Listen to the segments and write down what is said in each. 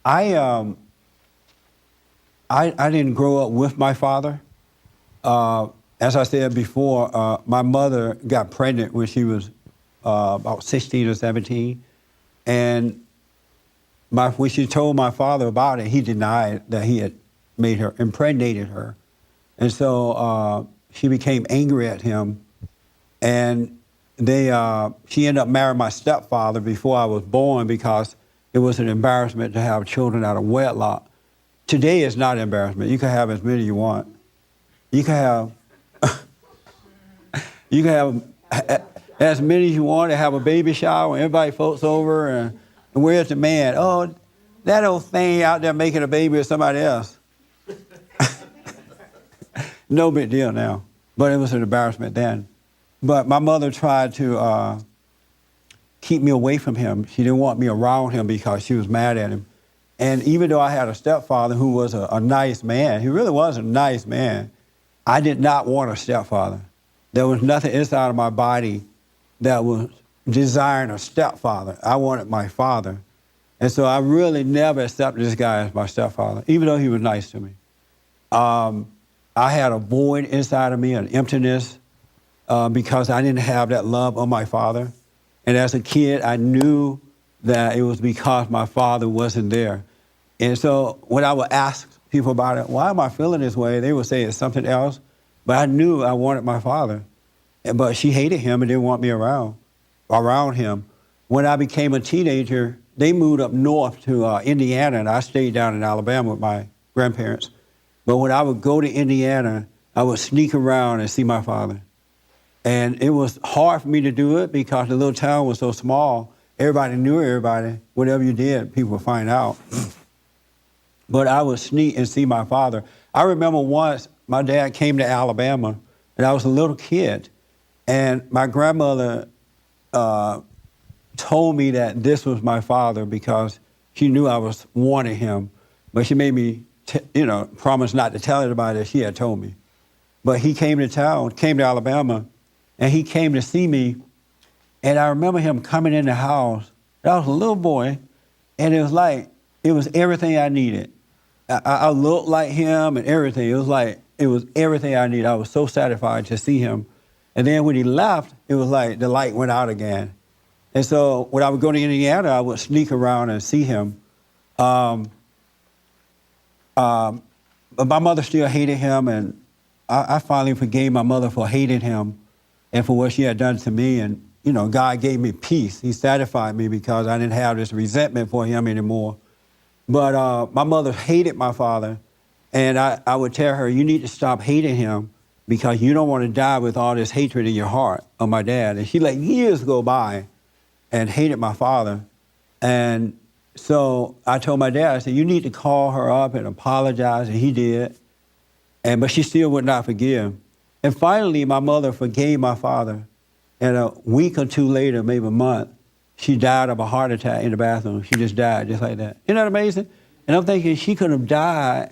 I didn't grow up with my father. As I said before, my mother got pregnant when she was about 16 or 17, and when she told my father about it, he denied that he had impregnated her, and so she became angry at him, and she ended up marrying my stepfather before I was born because it was an embarrassment to have children out of wedlock. Today it's not an embarrassment. You can have as many you want. You can have you can have as many as you want and have a baby shower and everybody folks over and where's the man? Oh, that old thing out there making a baby with somebody else. No big deal now, but it was an embarrassment then. But my mother tried to keep me away from him. She didn't want me around him because she was mad at him. And even though I had a stepfather who was a nice man, he really was a nice man, I did not want a stepfather. There was nothing inside of my body that was desiring a stepfather. I wanted my father. And so I really never accepted this guy as my stepfather, even though he was nice to me. I had a void inside of me, an emptiness, because I didn't have that love of my father. And as a kid, I knew that it was because my father wasn't there. And so when I would ask people about it, why am I feeling this way? They would say it's something else. But I knew I wanted my father. But she hated him and didn't want me around him. When I became a teenager, they moved up north to Indiana, and I stayed down in Alabama with my grandparents. But when I would go to Indiana, I would sneak around and see my father. And it was hard for me to do it because the little town was so small. Everybody knew everybody. Whatever you did, people would find out. But I would sneak and see my father. I remember once my dad came to Alabama, and I was a little kid. And my grandmother told me that this was my father because she knew I was wanting him. But she made me, promise not to tell anybody that she had told me. But he came to Alabama, and he came to see me. And I remember him coming in the house. I was a little boy, and it was everything I needed. I looked like him and everything. It was everything I needed. I was so satisfied to see him. And then when he left, it was like the light went out again. And so when I would go to Indiana, I would sneak around and see him. But my mother still hated him, and I finally forgave my mother for hating him and for what she had done to me. And, God gave me peace. He satisfied me because I didn't have this resentment for him anymore. But my mother hated my father, and I would tell her, you need to stop hating him because you don't want to die with all this hatred in your heart of my dad. And she let years go by and hated my father. And so I told my dad, I said, you need to call her up and apologize, and he did. But she still would not forgive. And finally, my mother forgave my father. And a week or two later, maybe a month, she died of a heart attack in the bathroom. She just died, just like that. Isn't that amazing? And I'm thinking she could have died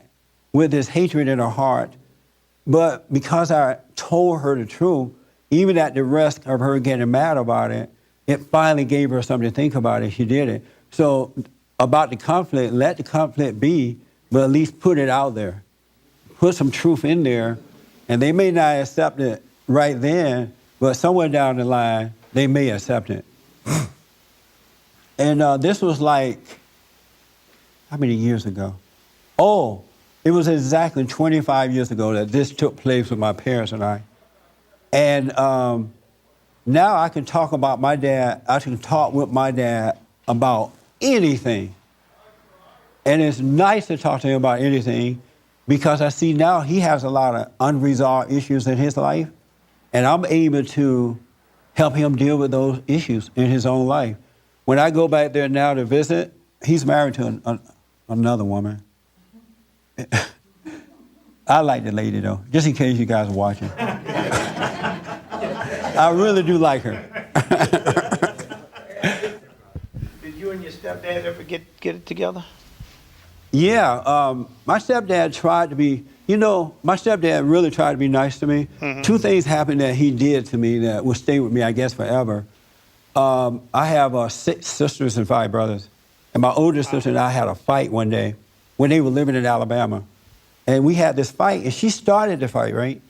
with this hatred in her heart. But because I told her the truth, even at the risk of her getting mad about it, it finally gave her something to think about, and she did it. So about the conflict, let the conflict be, but at least put it out there. Put some truth in there, and they may not accept it right then, but somewhere down the line, they may accept it. And this was like, how many years ago? Oh, it was exactly 25 years ago that this took place with my parents and I. And now I can talk about my dad, I can talk with my dad about anything. And it's nice to talk to him about anything because I see now he has a lot of unresolved issues in his life, and I'm able to help him deal with those issues in his own life. When I go back there now to visit, he's married to another woman. I like the lady, though, just in case you guys are watching. I really do like her. Did you and your stepdad ever get it together? Yeah, my stepdad tried to be, my stepdad really tried to be nice to me. Mm-hmm. Two things happened that he did to me that will stay with me, I guess, forever. I have 6 sisters and 5 brothers. And my older sister and I had a fight one day when they were living in Alabama. And we had this fight, and she started the fight, right?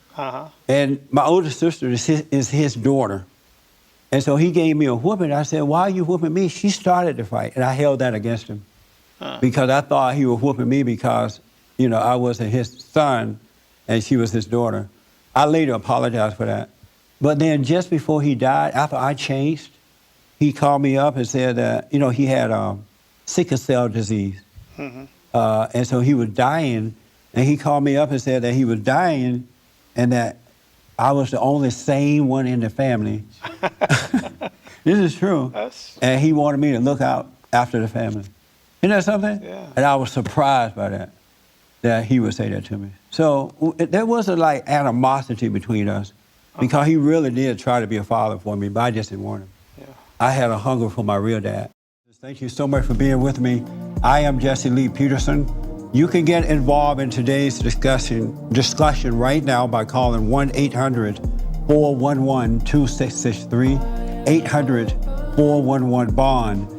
And my older sister is his daughter. And so he gave me a whooping. I said, why are you whooping me? She started the fight, and I held that against him. Because I thought he was whooping me because, you know, I wasn't his son and she was his daughter. I later apologized for that. But then just before he died, after I changed, he called me up and said that, you know, he had sickle cell disease. And so he was dying, and he called me up and said that he was dying and that I was the only sane one in the family. This is true. And he wanted me to look out after the family. Isn't that something? Yeah. And I was surprised by that he would say that to me. So there wasn't like animosity between us because he really did try to be a father for me, but I just didn't want him. Yeah. I had a hunger for my real dad. Thank you so much for being with me. I am Jesse Lee Peterson. You can get involved in today's discussion right now by calling 1-800-411-2663, 800-411-BOND.